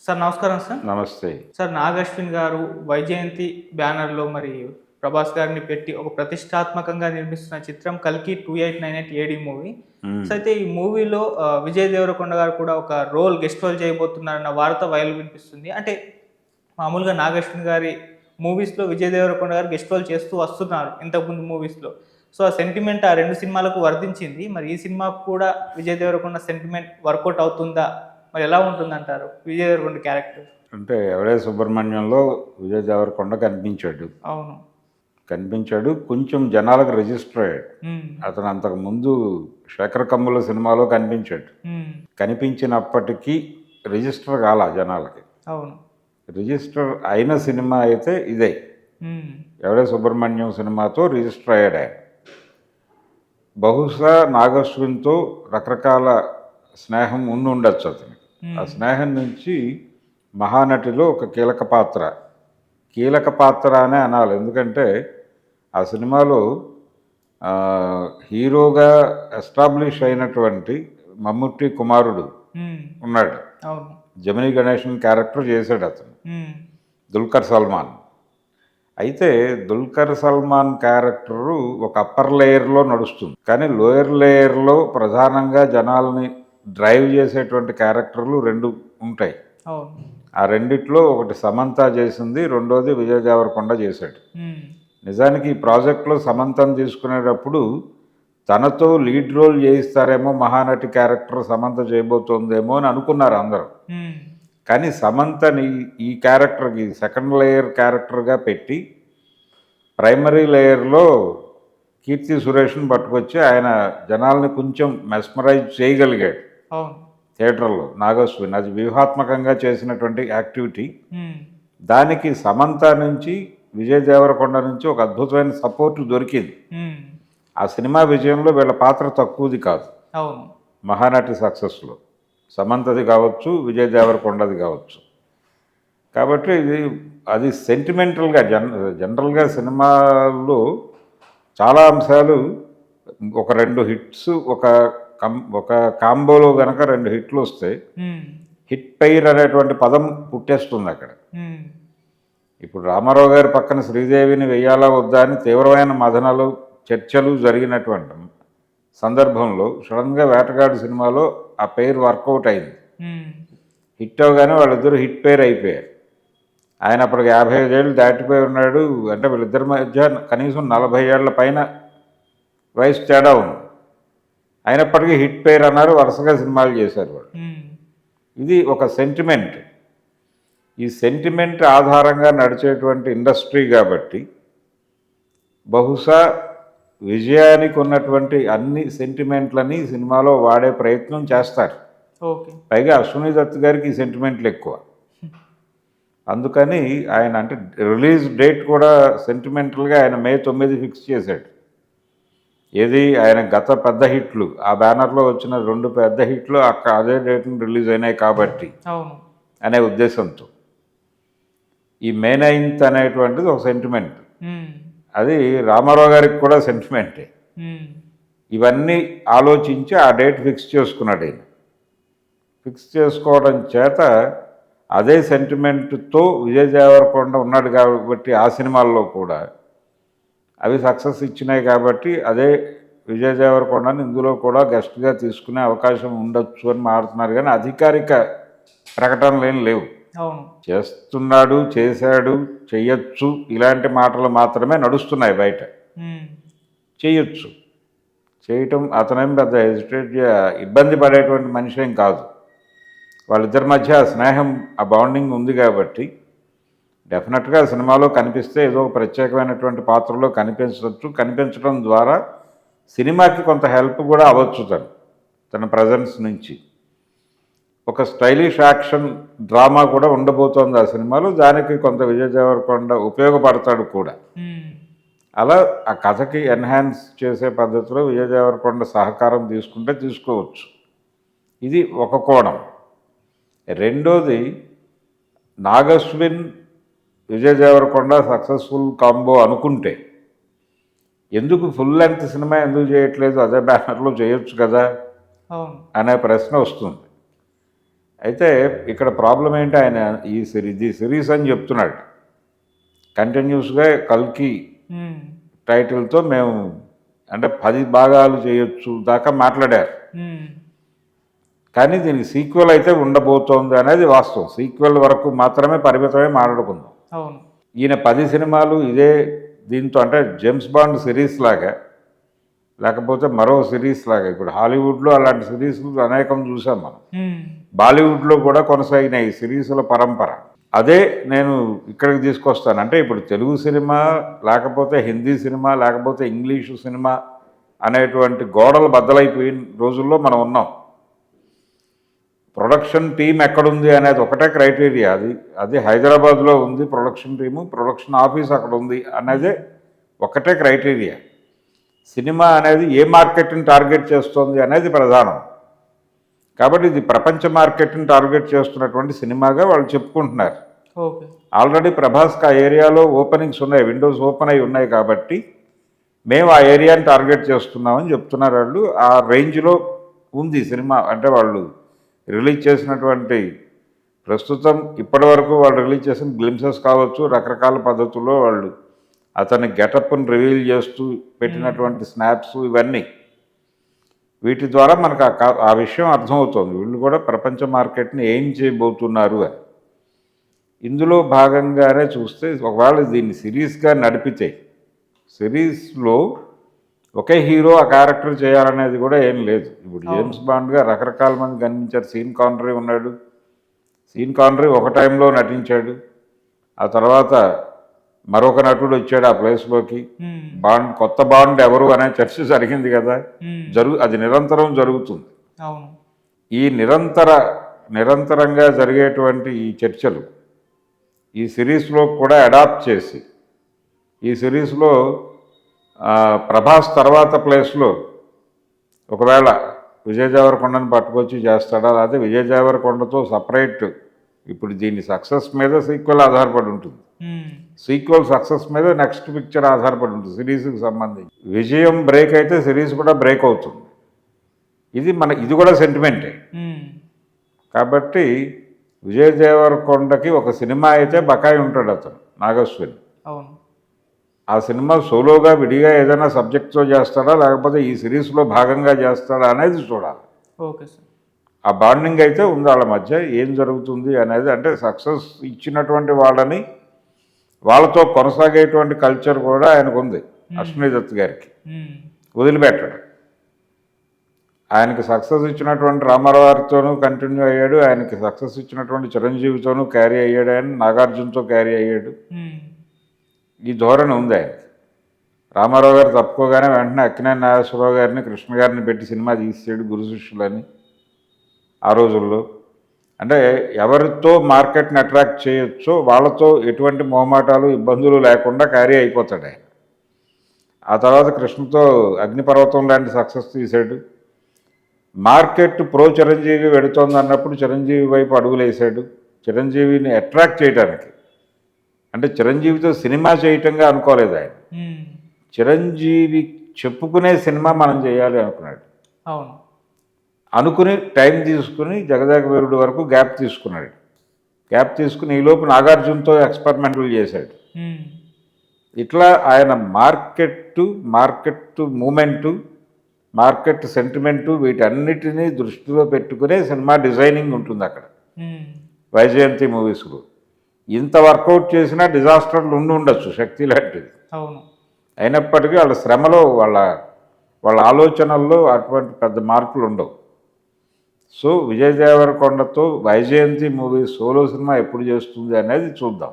Sir నమస్కారం sir. నమస్తే. Sir 'Nag Ashwin' గారు వైజయంతి బ్యానర్‌లో మరి ప్రభాస్ గారిని పెట్టి ఒక ప్రతిష్టాత్మకంగా నిర్మిస్తున్న చిత్రం 'కల్కి 2898 ఏడీ' మూవీ. హ్మ్. సో, అయితే ఈ మూవీలో విజయ్ దేవరకొండ గారు కూడా ఒక గెస్ట్ రోల్ చేయబోతున్నారన్న వార్త వినిపిస్తుంది. అంటే మామూలుగా 'నాగశ్విన్' గారి మూవీస్‌లో విజయ్ దేవరకొండ గారు గెస్ట్ రోల్ చేస్తూ వస్తున్నారు ఇంతకుముందు మూవీస్‌లో. సో, ఆ సెంటిమెంట్ ఆ 2 సినిమాలకు వర్తించింది. మరి ఈ సినిమాకు కూడా విజయ్ దేవరకొండ సెంటిమెంట్ వర్కౌట్ అవుతుందా? మరి ఎలా ఉంటుందంటారు విజయ్ దేవరకొండ క్యారెక్టర్? అంటే 'ఎవడే సుబ్రహ్మణ్యంలో' విజయ్ దేవరకొండ కనిపించాడు. అవును. కొంచెం జనాలకు రిజిస్టర్ అయ్యాడు. హ్మ్. అతను అంతకుముందు 'శేఖర్ కమ్ముల' సినిమాలో కనిపించాడు. హ్మ్. కనిపించినప్పటికీ రిజిస్టర్ కాలా జనాలకి. అవును. రిజిస్టర్ అయిన సినిమా అయితే ఇదే. హ్మ్. 'ఎవడే సుబ్రహ్మణ్యం' సినిమాతో రిజిస్టర్ అయ్యాడు ఆయన. బహుశా నాగశ్విన్‌తో రకరకాల స్నేహం ఉండుండొచ్చు అతనికి. ఆ స్నేహం నుంచి మహానటిలో ఒక కీలక పాత్ర అనే అనాలి. ఎందుకంటే ఆ సినిమాలో హీరోగా ఎస్టాబ్లిష్ అయినటువంటి మమ్ముట్టి కుమారుడు ఉన్నాడు. అవును. జమినీ గణేషన్ క్యారెక్టర్ చేశాడు అతను, దుల్కర్ సల్మాన్. అయితే దుల్కర్ సల్మాన్ క్యారెక్టరు ఒక అప్పర్ లేయర్లో నడుస్తుంది, కానీ లోయర్ లేయర్లో ప్రధానంగా జనాల్ని డ్రైవ్ చేసేటువంటి క్యారెక్టర్లు 2 ఉంటాయి. ఆ రెండిట్లో ఒకటి సమంత చేసింది, రెండోది విజయ్ దేవరకొండ చేశాడు. నిజానికి ఈ ప్రాజెక్ట్లో సమంతను తీసుకునేటప్పుడు తనతో లీడ్ రోల్ చేయిస్తారేమో, మహానటి క్యారెక్టర్ సమంత చేయబోతోందేమో అని అనుకున్నారు అందరూ. కానీ సమంతని ఈ క్యారెక్టర్కి సెకండ్ లేయర్ క్యారెక్టర్గా పెట్టి ప్రైమరీ లేయర్లో కీర్తి సురేష్ని పట్టుకొచ్చి ఆయన జనాల్ని కొంచెం మెస్మరైజ్ చేయగలిగాడు థియేటర్లో. నాగశ్విన్ అది వ్యూహాత్మకంగా చేసినటువంటి యాక్టివిటీ. దానికి సమంత నుంచి, విజయ్ దేవరకొండ నుంచి ఒక అద్భుతమైన సపోర్ట్ దొరికింది. ఆ సినిమా విజయంలో వీళ్ళ పాత్ర తక్కువది కాదు. మహానటి సక్సెస్లో సమంతది కావచ్చు, విజయ్ దేవరకొండది కావచ్చు. కాబట్టి అది సెంటిమెంటల్గా జనరల్గా సినిమాల్లో చాలా అంశాలు ఒక 2 హిట్స్ ఒక కాంబోలో కనుక 2 హిట్లు వస్తే హిట్ పెయిర్ అనేటువంటి పదం పుట్టేస్తుంది అక్కడ. ఇప్పుడు రామారావు గారి పక్కన శ్రీదేవిని వెయ్యాలా వద్దా అని తీవ్రమైన మదనలు చర్చలు జరిగినటువంటి సందర్భంలో సడన్గా వేటగాడు సినిమాలో ఆ పెయిర్ వర్కౌట్ అయింది. హిట్ అవగానే వాళ్ళిద్దరూ హిట్ పెయిర్ అయిపోయారు. ఆయన అప్పటికి 55 ఏళ్ళు దాటిపోయి ఉన్నాడు. అంటే వీళ్ళిద్దరి మధ్య కనీసం 40 ఏళ్ల పైన వయసు తేడా ఉంది. అయినప్పటికీ హిట్ పెయిర్ అన్నారు, వరుసగా సినిమాలు చేశారు వాళ్ళు. ఇది ఒక సెంటిమెంట్. ఈ సెంటిమెంట్ ఆధారంగా నడిచేటువంటి ఇండస్ట్రీ కాబట్టి బహుశా విజయానికి ఉన్నటువంటి అన్ని సెంటిమెంట్లని సినిమాలో వాడే ప్రయత్నం చేస్తారు. పైగా అశ్విని దత్ గారికి ఈ సెంటిమెంట్లు ఎక్కువ. అందుకని ఆయన అంటే రిలీజ్ డేట్ కూడా సెంటిమెంటల్గా ఆయన May 9 ఫిక్స్ చేశాడు. ఏది ఆయన గత పెద్ద హిట్లు, ఆ బ్యానర్లో వచ్చిన 2 పెద్ద హిట్లు అదే డేట్ని రిలీజ్ అయినాయి కాబట్టి అనే ఉద్దేశంతో ఈ May 9 అనేటువంటిది ఒక సెంటిమెంట్. అది రామారావు గారికి కూడా సెంటిమెంటే. ఇవన్నీ ఆలోచించి ఆ డేట్ ఫిక్స్ చేసుకున్నాడు ఆయన. ఫిక్స్ చేసుకోవడం చేత అదే సెంటిమెంట్తో విజయ్ దేవరకొండ ఉన్నాడు కాబట్టి ఆ సినిమాల్లో కూడా అవి సక్సెస్ ఇచ్చినాయి కాబట్టి అదే విజయ్ దేవరకొండని ఇందులో కూడా గెస్ట్గా తీసుకునే అవకాశం ఉండొచ్చు అని మాట్లాడుతున్నారు. కానీ అధికారిక ప్రకటనలు ఏం లేవు. చేస్తున్నాడు, చేశాడు, చెయ్యొచ్చు ఇలాంటి మాటలు మాత్రమే నడుస్తున్నాయి బయట. చేయొచ్చు, చేయటం అతనేం పెద్ద ఇబ్బంది పడేటువంటి మనిషి ఏం కాదు. వాళ్ళిద్దరి మధ్య ఆ స్నేహం, ఆ బాండింగ్ ఉంది కాబట్టి డెఫినెట్గా సినిమాలో కనిపిస్తే ఏదో ఒక ప్రత్యేకమైనటువంటి పాత్రలో కనిపించవచ్చు. కనిపించడం ద్వారా సినిమాకి కొంత హెల్ప్ కూడా అవ్వచ్చు. తన ప్రజెన్స్ నుంచి ఒక స్టైలిష్ యాక్షన్ డ్రామా కూడా ఉండబోతోంది ఆ సినిమాలో. దానికి కొంత విజయ్ దేవరకొండ ఉపయోగపడతాడు కూడా. అలా ఆ కథకి ఎన్హాన్స్ చేసే పద్ధతిలో విజయ్ దేవరకొండ సహకారం తీసుకుంటే తీసుకోవచ్చు. ఇది ఒక కోణం. రెండోది, నాగశ్విన్ విజయ్ దేవరకొండ సక్సెస్ఫుల్ కాంబో అనుకుంటే ఎందుకు ఫుల్ లెంగ్త్ సినిమా ఎందుకు చేయట్లేదు, అదే బ్యానర్లో చేయొచ్చు కదా అనే ప్రశ్న వస్తుంది. అయితే ఇక్కడ ప్రాబ్లం ఏంటి, ఆయన ఈ సిరీస్ అని చెప్తున్నాడు. కంటిన్యూస్గా కల్కి టైటిల్తో మేము అంటే 10 భాగాలు చేయొచ్చు దాకా మాట్లాడారు. కానీ దీనికి సీక్వెల్ అయితే ఉండబోతోంది అనేది వాస్తవం. సీక్వెల్ వరకు మాత్రమే పరిమితమే మాట్లాడుకుందాం. అవును. ఈయన 10 సినిమాలు ఇదే దీంతో అంటే జేమ్స్ బాండ్ సిరీస్ లాగా, లేకపోతే మరో సిరీస్ లాగా, ఇప్పుడు హాలీవుడ్లో అలాంటి సిరీస్లు అనేకం చూసాం మనం. బాలీవుడ్లో కూడా కొనసాగిన ఈ సిరీసుల పరంపర అదే నేను ఇక్కడికి తీసుకొస్తాను. అంటే ఇప్పుడు తెలుగు సినిమా లేకపోతే హిందీ సినిమా లేకపోతే ఇంగ్లీషు సినిమా అనేటువంటి గోడలు బద్దలైపోయిన రోజుల్లో మనం ఉన్నాం. ప్రొడక్షన్ టీం ఎక్కడుంది అనేది ఒకటే క్రైటీరియా. అది హైదరాబాద్లో ఉంది ప్రొడక్షన్ టీము, ప్రొడక్షన్ ఆఫీస్ అక్కడ ఉంది అనేదే ఒకటే క్రైటీరియా. సినిమా అనేది ఏ మార్కెట్ని టార్గెట్ చేస్తుంది అనేది ప్రధానం. కాబట్టి ఇది ప్రపంచ మార్కెట్ని టార్గెట్ చేస్తున్నటువంటి సినిమాగా వాళ్ళు చెప్పుకుంటున్నారు. ఆల్రెడీ ప్రభాస్కి ఆ ఏరియాలో ఓపెనింగ్స్ ఉన్నాయి, విండోస్ ఓపెన్ అయి ఉన్నాయి. కాబట్టి మేము ఆ ఏరియాని టార్గెట్ చేస్తున్నామని చెప్తున్నారు వాళ్ళు. ఆ రేంజ్లో ఉంది సినిమా. అంటే వాళ్ళు రిలీజ్ చేసినటువంటి ప్రస్తుతం ఇప్పటి వరకు వాళ్ళు రిలీజ్ చేసిన గ్లిమ్సెస్ కావచ్చు, రకరకాల పద్ధతుల్లో వాళ్ళు అతని గెటప్ని రివీల్ చేస్తూ పెట్టినటువంటి స్నాప్స్ ఇవన్నీ, వీటి ద్వారా మనకు ఆ విషయం అర్థమవుతుంది. వీళ్ళు కూడా ప్రపంచ మార్కెట్ని ఏం చేయబోతున్నారు అని. ఇందులో భాగంగానే చూస్తే ఒకవేళ దీన్ని సిరీస్గా నడిపితే, సిరీస్లో ఒకే హీరో ఆ క్యారెక్టర్ చేయాలనేది కూడా ఏం లేదు. ఇప్పుడు జేమ్స్ బాండ్గా రకరకాల మంది కనిపించారు. సీన్ కానరీ ఉన్నాడు. సీన్ కానరీ ఒక టైంలో నటించాడు. ఆ తర్వాత మరొక నటుడు వచ్చాడు ఆ ప్లేస్లోకి. కొత్త బాండ్ ఎవరు అనే చర్చ జరిగింది కదా. అది నిరంతరం జరుగుతుంది. ఈ నిరంతరంగా జరిగేటువంటి ఈ చర్చలు ఈ సిరీస్లో కూడా అడాప్ట్ చేసి, ఈ సిరీస్లో ప్రభాస్ తర్వాత ప్లేస్లో ఒకవేళ విజయ్ దేవరకొండని పట్టుకొచ్చి చేస్తాడా, లేకపోతే విజయ్ దేవరకొండతో సపరేట్, ఇప్పుడు దీని సక్సెస్ మీద సీక్వెల్ ఆధారపడి ఉంటుంది. సీక్వెల్ సక్సెస్ మీద నెక్స్ట్ పిక్చర్ ఆధారపడి ఉంటుంది సిరీస్కి సంబంధించి. విజయం బ్రేక్ అయితే సిరీస్ కూడా బ్రేక్ అవుతుంది. ఇది కూడా సెంటిమెంటే. కాబట్టి విజయ్ దేవరకొండకి ఒక సినిమా అయితే బకాయి ఉంటాడు అతను, నాగశ్విని. ఆ సినిమా సోలోగా విడిగా ఏదైనా సబ్జెక్ట్తో చేస్తాడా, లేకపోతే ఈ సిరీస్లో భాగంగా చేస్తాడా అనేది చూడాలి. ఆ బాండింగ్ అయితే ఉంది వాళ్ళ మధ్య. ఏం జరుగుతుంది అనేది, అంటే సక్సెస్ ఇచ్చినటువంటి వాళ్ళతో కొనసాగేటువంటి కల్చర్ కూడా ఆయనకు ఉంది. అశ్విని దత్ గారికి వదిలిపెట్టాడు. ఆయనకి సక్సెస్ ఇచ్చినటువంటి రామారావు గారితోనూ కంటిన్యూ అయ్యాడు, ఆయనకి సక్సెస్ ఇచ్చినటువంటి చిరంజీవితోనూ క్యారీ అయ్యాడు, ఆయన నాగార్జునతో క్యారీ అయ్యాడు. ఈ ధోరణి ఉంది ఆయనకి. రామారావు గారు తప్పుకోగానే వెంటనే అక్కినేని నాగేశ్వరరావు గారిని, కృష్ణ గారిని పెట్టి సినిమా తీసాడు గురు శిష్యులని ఆ రోజుల్లో. అంటే ఎవరితో మార్కెట్ని అట్రాక్ట్ చేయొచ్చో వాళ్ళతో ఎటువంటి మొహమాటాలు ఇబ్బందులు లేకుండా క్యారీ అయిపోతాడు ఆయన. ఆ తర్వాత కృష్ణతో అగ్నిపర్వతం లాంటి సక్సెస్ తీశాడు. మార్కెట్ ప్రో చిరంజీవి వెడుతోంది అన్నప్పుడు చిరంజీవి వైపు అడుగులు వేసాడు. చిరంజీవిని అట్రాక్ట్ చేయడానికి, అంటే చిరంజీవితో సినిమా చేయటంగా అనుకోలేదు ఆయన. చిరంజీవి చెప్పుకునే సినిమా మనం చేయాలి అనుకున్నాడు. అనుకుని టైం తీసుకుని జగదేక వీరుడు వరకు గ్యాప్ తీసుకున్నాడు. గ్యాప్ తీసుకుని ఈలోపు నాగార్జునతో ఎక్స్పెరిమెంట్లు చేశాడు. ఇట్లా ఆయన మార్కెట్ మూమెంటు, మార్కెట్ సెంటిమెంటు, వీటన్నిటినీ దృష్టిలో పెట్టుకునే సినిమా డిజైనింగ్ ఉంటుంది అక్కడ వైజయంతి మూవీస్లో. ఇంత వర్కౌట్ చేసినా డిజాస్టర్లు ఉండొచ్చు, శక్తి లాంటిది. అయినప్పటికీ వాళ్ళ శ్రమలో, వాళ్ళ ఆలోచనల్లో అటువంటి పెద్ద మార్పులు ఉండవు. సో విజయ్ దేవరకొండతో వైజయంతి మూవీ సోలో సినిమా ఎప్పుడు చేస్తుంది అనేది చూద్దాం.